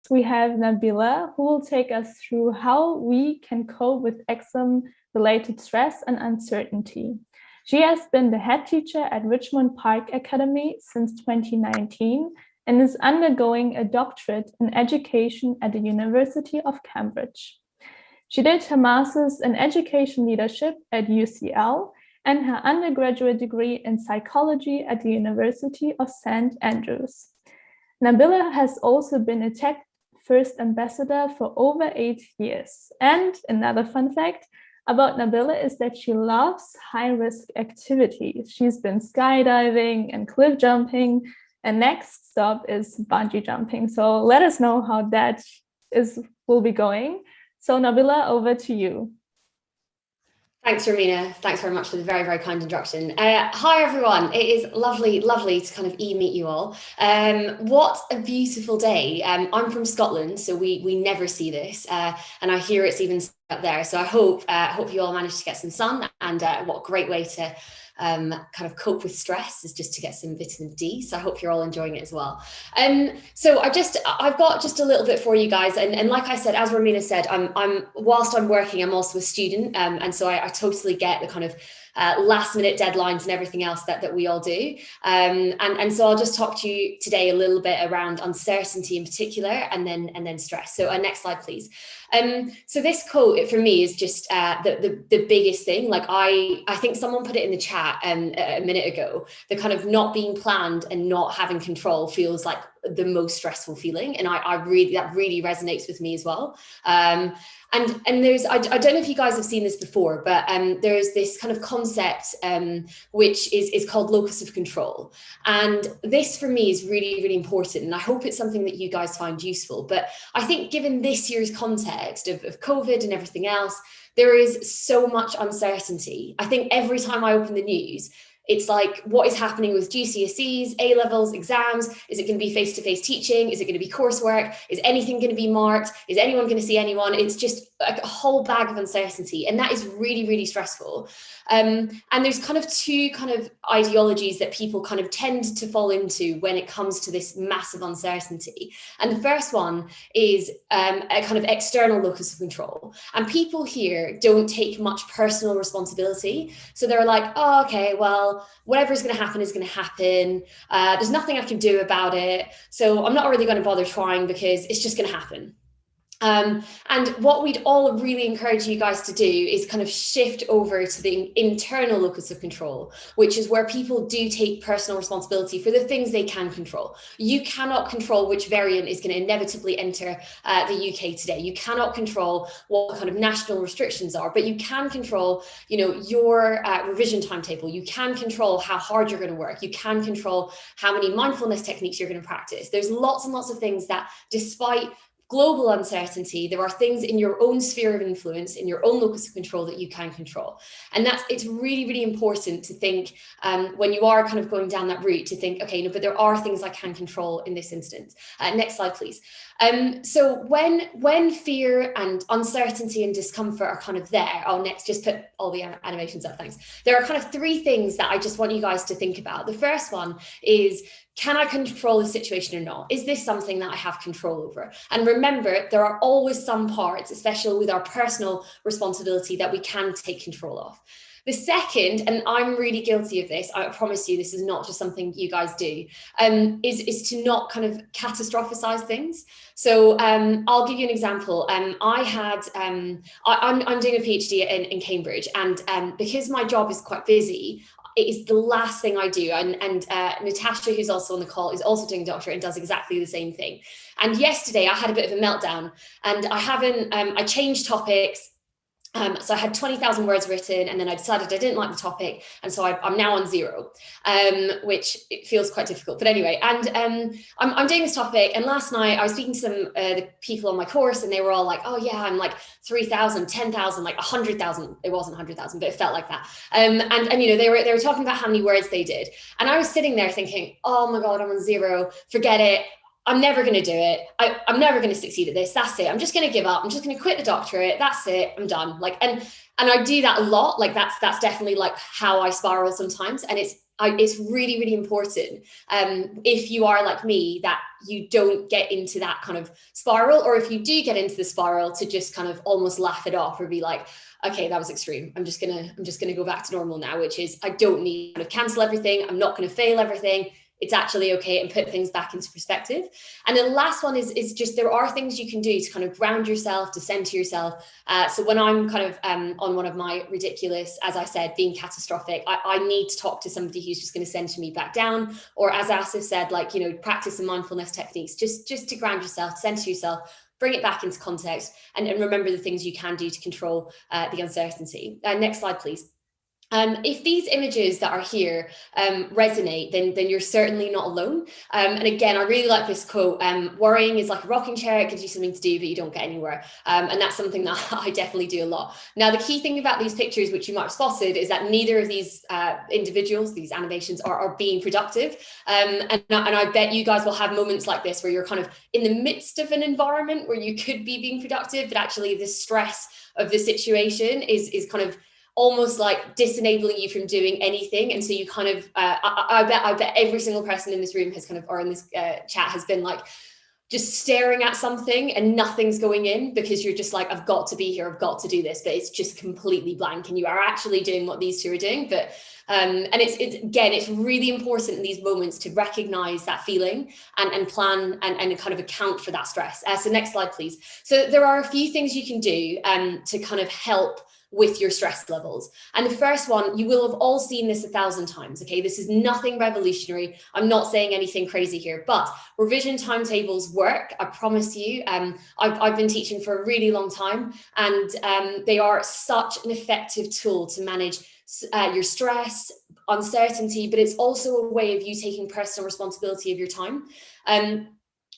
we have Nabila, who will take us through how we can cope with exam-related stress and uncertainty. She has been the head teacher at Richmond Park Academy since 2019 and is undergoing a doctorate in education at the University of Cambridge. She did her master's in education leadership at UCL and her undergraduate degree in psychology at the University of St. Andrews. Nabila has also been a Tech First ambassador for over 8 years. And another fun fact about Nabila is that she loves high-risk activities. She's been skydiving and cliff jumping, and next stop is bungee jumping. So let us know how that will be going. So Nabila, over to you. Thanks, Romina. Thanks very much for the very, very kind introduction. Hi, everyone. It is lovely to kind of meet you all. What a beautiful day. I'm from Scotland, so we never see this, and I hear it's even up there. So I hope you all managed to get some sun, and what a great way to kind of cope with stress is just to get some vitamin D. So I hope you're all enjoying it as well. So I've got just a little bit for you guys, and like I said, as Romina said, whilst I'm working, I'm also a student, and so I totally get the kind of last minute deadlines and everything else that we all do. And so I'll just talk to you today a little bit around uncertainty in particular, and then stress. So next slide, please. So this quote for me is just the biggest thing. Like I think someone put it in the chat a minute ago, the kind of not being planned and not having control feels like the most stressful feeling. And that really resonates with me as well. And there's, I don't know if you guys have seen this before, but there's this kind of concept which is called locus of control. And this for me is really, really important. And I hope it's something that you guys find useful. But I think given this year's context of COVID and everything else, there is so much uncertainty. I think every time I open the news, it's like, what is happening with GCSEs, A-levels, exams? Is it going to be face-to-face teaching? Is it going to be coursework? Is anything going to be marked? Is anyone going to see anyone? It's just a whole bag of uncertainty. And that is really, really stressful. And there's kind of two kind of ideologies that people kind of tend to fall into when it comes to this massive uncertainty. And the first one is a kind of external locus of control. And people here don't take much personal responsibility. So they're like, oh, okay, well, whatever is going to happen is going to happen. There's nothing I can do about it. So I'm not really going to bother trying because it's just going to happen. And what we'd all really encourage you guys to do is kind of shift over to the internal locus of control, which is where people do take personal responsibility for the things they can control. You cannot control which variant is going to inevitably enter the UK today. You cannot control what kind of national restrictions are, but you can control, your revision timetable. You can control how hard you're going to work. You can control how many mindfulness techniques you're going to practice. There's lots and lots of things that, despite global uncertainty, there are things in your own sphere of influence, in your own locus of control that you can control. And it's really, really important to think when you are kind of going down that route to think, okay, but there are things I can control in this instance. Next slide, please. So when fear and uncertainty and discomfort are kind of there, next, just put all the animations up, thanks. There are kind of three things that I just want you guys to think about. The first one is, can I control the situation or not? Is this something that I have control over? And remember, there are always some parts, especially with our personal responsibility, that we can take control of. The second, and I'm really guilty of this, I promise you this is not just something you guys do, is to not kind of catastrophize things. So I'll give you an example. I'm doing a PhD in Cambridge, and because my job is quite busy, it is the last thing I do. And Natasha, who's also on the call, is also doing a doctorate and does exactly the same thing. And yesterday I had a bit of a meltdown, and I changed topics. So I had 20,000 words written, and then I decided I didn't like the topic. And so I'm now on 0, which it feels quite difficult. But anyway, and I'm doing this topic. And last night I was speaking to some the people on my course, and they were all like, oh yeah, I'm like 3,000, 10,000, like 100,000. It wasn't 100,000, but it felt like that. And they were talking about how many words they did. And I was sitting there thinking, oh my God, I'm on 0, forget it. I'm never going to do it. I'm never going to succeed at this. That's it. I'm just going to give up. I'm just going to quit the doctorate. That's it. I'm done. And I do that a lot. Like that's definitely like how I spiral sometimes. And it's really, really important, if you are like me, that you don't get into that kind of spiral, or if you do get into the spiral, to just kind of almost laugh it off or be like, okay, that was extreme. I'm just gonna go back to normal now, which is, I don't need to kind of cancel everything. I'm not going to fail everything. It's actually okay, and put things back into perspective. And the last one is just, there are things you can do to kind of ground yourself, to center yourself. So when I'm kind of on one of my ridiculous, as I said, being catastrophic, I need to talk to somebody who's just going to center me back down. Or as Asif said, like, you know, practice some mindfulness techniques, just to ground yourself, center yourself, bring it back into context, and remember the things you can do to control the uncertainty. Next slide, please. If these images that are here resonate, then you're certainly not alone. And again, I really like this quote, worrying is like a rocking chair. It gives you something to do, but you don't get anywhere. And that's something that I definitely do a lot. Now, the key thing about these pictures, which you might have spotted, is that neither of these individuals, these animations, are being productive. And I bet you guys will have moments like this where you're kind of in the midst of an environment where you could be being productive, but actually the stress of the situation is kind of almost like disenabling you from doing anything. And so you kind of, I bet every single person in this room has kind of, or in this chat, has been like just staring at something and nothing's going in, because you're just like, I've got to be here, I've got to do this, but it's just completely blank, and you are actually doing what these two are doing. But and it's really important in these moments to recognize that feeling and plan and kind of account for that stress. So next slide, please. So there are a few things you can do to kind of help with your stress levels. And the first one, you will have all seen this 1,000 times, okay? This is nothing revolutionary. I'm not saying anything crazy here, but revision timetables work, I promise you. I've been teaching for a really long time, and they are such an effective tool to manage your stress, uncertainty, but it's also a way of you taking personal responsibility of your time.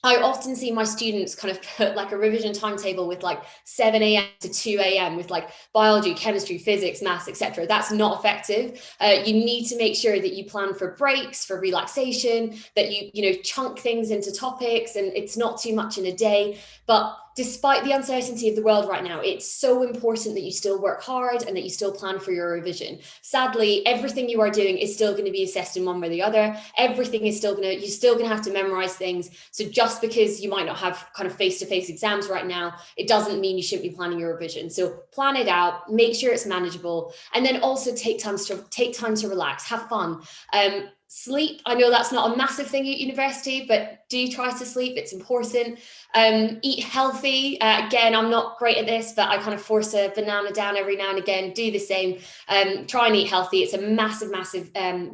I often see my students kind of put like a revision timetable with like 7 a.m. to 2 a.m. with like biology, chemistry, physics, maths, etc. That's not effective. You need to make sure that you plan for breaks, for relaxation, that you chunk things into topics, and it's not too much in a day. But despite the uncertainty of the world right now, it's so important that you still work hard and that you still plan for your revision. Sadly, everything you are doing is still going to be assessed in one way or the other. Everything is you're still going to have to memorize things. So just because you might not have kind of face-to-face exams right now, it doesn't mean you shouldn't be planning your revision. So plan it out, make sure it's manageable, and then also take time to relax, have fun. Sleep, I know that's not a massive thing at university, but do try to sleep, it's important. Eat healthy. Again, I'm not great at this, but I kind of force a banana down every now and again. Do the same. Try and eat healthy. It's a massive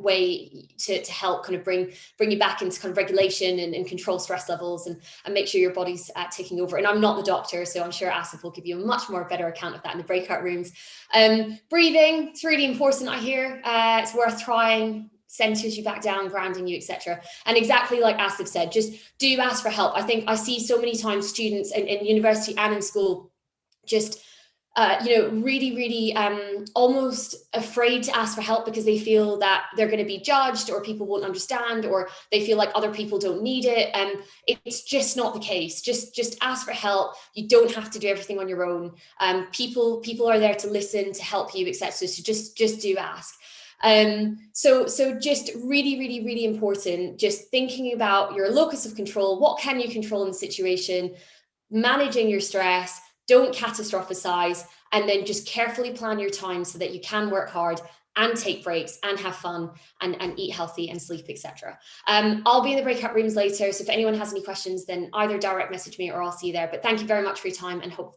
way to help kind of bring you back into kind of regulation and control stress levels and make sure your body's taking over. And I'm not the doctor, so I'm sure Asif will give you a much more better account of that in the breakout rooms. Breathing, it's really important, I hear. It's worth trying. Centers you back down, grounding you, etc. And exactly like Asif said, just do ask for help. I think I see so many times students in university and in school just really almost afraid to ask for help because they feel that they're going to be judged, or people won't understand, or they feel like other people don't need it. And it's just not the case. Just ask for help. You don't have to do everything on your own. People are there to listen, to help you, etc. So just do ask. So just really important, just thinking about your locus of control. What can you control in the situation? Managing your stress, don't catastrophize, and then just carefully plan your time so that you can work hard and take breaks and have fun and eat healthy and sleep, etc. I'll be in the breakout rooms later, so if anyone has any questions, then either direct message me or I'll see you there. But thank you very much for your time, and hope